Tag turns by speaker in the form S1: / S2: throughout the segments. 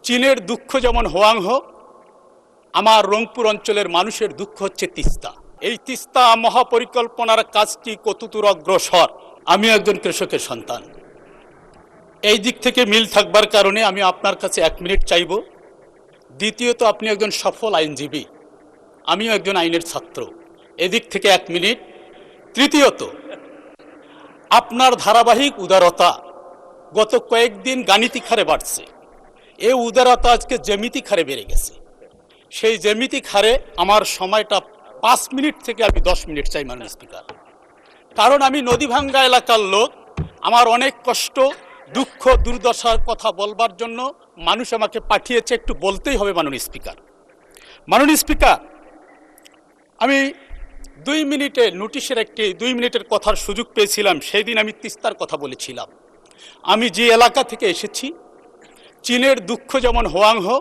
S1: চীনের দুঃখ যেমন হোয়াংহো, আমার রংপুর অঞ্চলের মানুষের দুঃখ হচ্ছে তিস্তা। এই তিস্তা মহাপরিকল্পনার কাজটি কতদূর অগ্রসর? আমি একজন কৃষকের সন্তান, এই দিক থেকে মিল থাকবার কারণে আমি আপনার কাছে 1 মিনিট চাইব। দ্বিতীয়ত, আপনি একজন সফল আইনজীবী, আমিও একজন আইনের ছাত্র, এদিক থেকে 1 মিনিট। তৃতীয়ত, আপনার ধারাবাহিক উদারতা গত কয়েকদিন গাণিতিক হারে বাড়ছে, এই উদারতা আজকে জ্যামিতিক হারে বেড়ে গেছে। সেই জ্যামিতিক হারে আমার সময়টা 5 মিনিট থেকে আমি 10 মিনিট চাই মাননীয় স্পিকার। কারণ আমি নদীভাঙ্গা এলাকার লোক, আমার অনেক কষ্ট, দুঃখ, দুর্দশার কথা বলবার জন্য মানুষ আমাকে পাঠিয়েছে, একটু বলতেই হবে মাননীয় স্পিকার। মাননীয় স্পিকার, আমি 2 মিনিটের নোটিশের 2 মিনিটের কথার সুযোগ পেয়েছিলাম, সেই দিন আমি তিস্তার কথা বলেছিলাম। আমি যে এলাকা থেকে এসেছি, চীনের দুঃখ যেমন হোয়াংহো,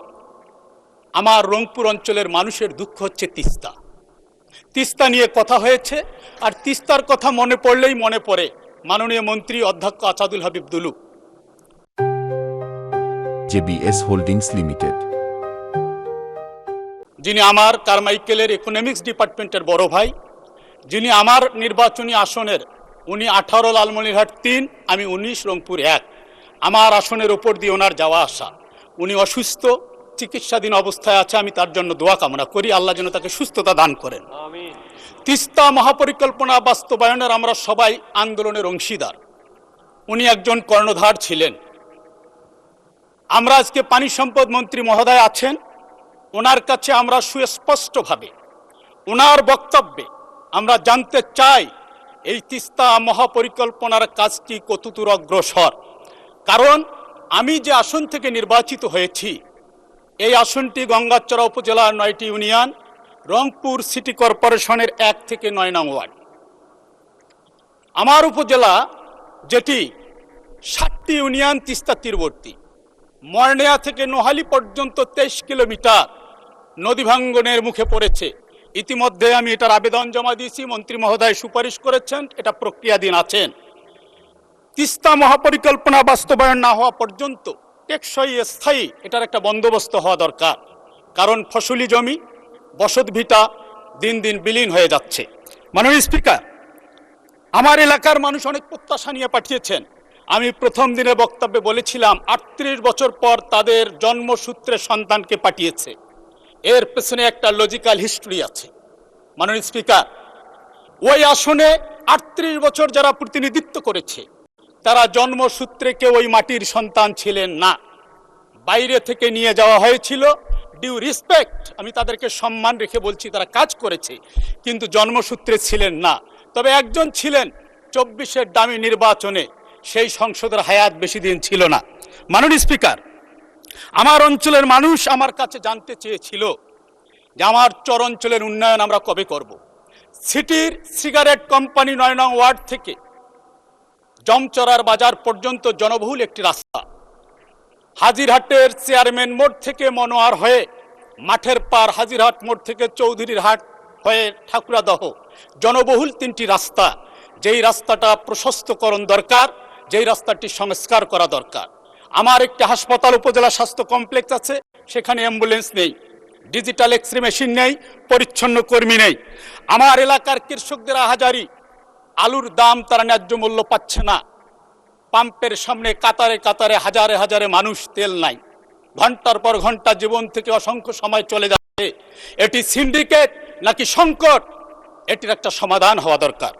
S1: আমার রংপুর অঞ্চলের মানুষের দুঃখ হচ্ছে তিস্তা। তিস্তা নিয়ে কথা হয়েছে, আর তিস্তার কথা মনে পড়লেই মনে পড়ে মাননীয় মন্ত্রী অধ্যক্ষ Asadul Habib Dulu.
S2: JBS holdings limited,
S1: যিনি আমার কারমাইকেলের ইকোনমিক্স ডিপার্টমেন্টের বড় ভাই, যিনি আমার নির্বাচনী আসনের, উনি 18 লালমনিরহাট 3, আমি 19 রংপুর 1, আমার আসনের উপর দিয়ে ওনার যাওয়া আসা। উনি অসুস্থ, চিকিৎসাধীন অবস্থায় আছে, আমি তার জন্য দোয়া কামনা করি, আল্লাহ যেন তাকে সুস্থতা দান করেন। তিস্তা মহাপরিকল্পনা বাস্তবায়নের আমরা সবাই আন্দোলনের অংশীদার। উনি একজন কর্ণধার ছিলেন। আমরা আজকে পানি সম্পদ মন্ত্রী মহোদয় আছেন, ওনার কাছে আমরা সুস্পষ্টভাবে ওনার বক্তব্যে আমরা জানতে চাই এই তিস্তা মহাপরিকল্পনার কাজটি কতদূর অগ্রসর। কারণ আমি যে আসন থেকে নির্বাচিত হয়েছি, এই আসনটি গঙ্গাচড়া উপজেলার 9টি ইউনিয়ন, রংপুর সিটি কর্পোরেশনের 1 থেকে 9 নং ওয়ার্ড। আমার উপজেলা, যেটি 7টি ইউনিয়ন তিস্তা তীরবর্তী, মর্নিয়া থেকে নোহালি পর্যন্ত 23 কিলোমিটার নদী ভাঙ্গনের মুখে পড়েছে। ইতিমধ্যে আমি এটার আবেদন জমা দিয়েছি, মন্ত্রী মহোদয় সুপারিশ করেছেন, এটা প্রক্রিয়াধীন আছেন। তিস্তা মহাপরিকল্পনা বাস্তবায়ন না হওয়া পর্যন্ত টেকসই স্থায়ী এটার একটা বন্দোবস্ত হওয়া দরকার। কারণ ফসলি জমি, বসতভিটা দিন দিন বিলীন হয়ে যাচ্ছে। মাননীয় স্পিকার, আমার এলাকার মানুষ অনেক প্রত্যাশা নিয়ে পাঠিয়েছেন। আমি প্রথম দিনের বক্তব্যে বলেছিলাম 38 বছর পর তাদের জন্মসূত্রে সন্তানকে পাঠিয়েছে। এর পেছনে একটা লজিক্যাল হিস্ট্রি আছে। মাননীয় স্পিকার, ওই আসনে 38 বছর যারা প্রতিনিধিত্ব করেছে, তারা জন্মসূত্রে কেউ ওই মাটির সন্তান ছিলেন না, বাইরে থেকে নিয়ে যাওয়া হয়েছিল। ডিউ রেসপেক্ট, আমি তাদেরকে সম্মান রেখে বলছি, তারা কাজ করেছে, কিন্তু জন্মসূত্রে ছিলেন না। তবে একজন ছিলেন 24-এর দামি নির্বাচনে, সেই সংসদের হায়াত বেশি দিন ছিল না। মাননীয় স্পিকার, আমার অঞ্চলের মানুষ আমার কাছে জানতে চেয়েছিল যে আমার চর অঞ্চলের উন্নয়ন আমরা কবে করব। সিটির সিগারেট কোম্পানি 9 নং ওয়ার্ড থেকে জমচরার বাজার পর্যন্ত জনবহুল একটি রাস্তা, হাজিরহাটের চেয়ারম্যান মোড় থেকে মনোয়ার হয়ে মাঠের পার, হাজিরহাট মোড় থেকে চৌধুরীর হাট হয়ে ঠাকুরাদহ, জনবহুল 3টি রাস্তা। যেই রাস্তাটা প্রশস্তকরণ দরকার, যেই রাস্তাটি সংস্কার করা দরকার। আমার একটি হাসপাতাল, উপজেলা স্বাস্থ্য কমপ্লেক্স আছে, সেখানে অ্যাম্বুলেন্স নেই, ডিজিটাল এক্সরে মেশিন নেই, পরিচ্ছন্ন কর্মী নেই। আমার এলাকার কৃষকদের আহাজারি, আলুর দাম তারা ন্যায্য মূল্য পাচ্ছে না। পাম্পের সামনে কাতারে কাতারে হাজারে হাজারে মানুষ, তেল নাই, ঘন্টার পর ঘন্টা জীবন থেকে অসংখ্য সময় চলে যাচ্ছে। এটি সিন্ডিকেট নাকি সংকট? এটির একটা সমাধান হওয়া দরকার।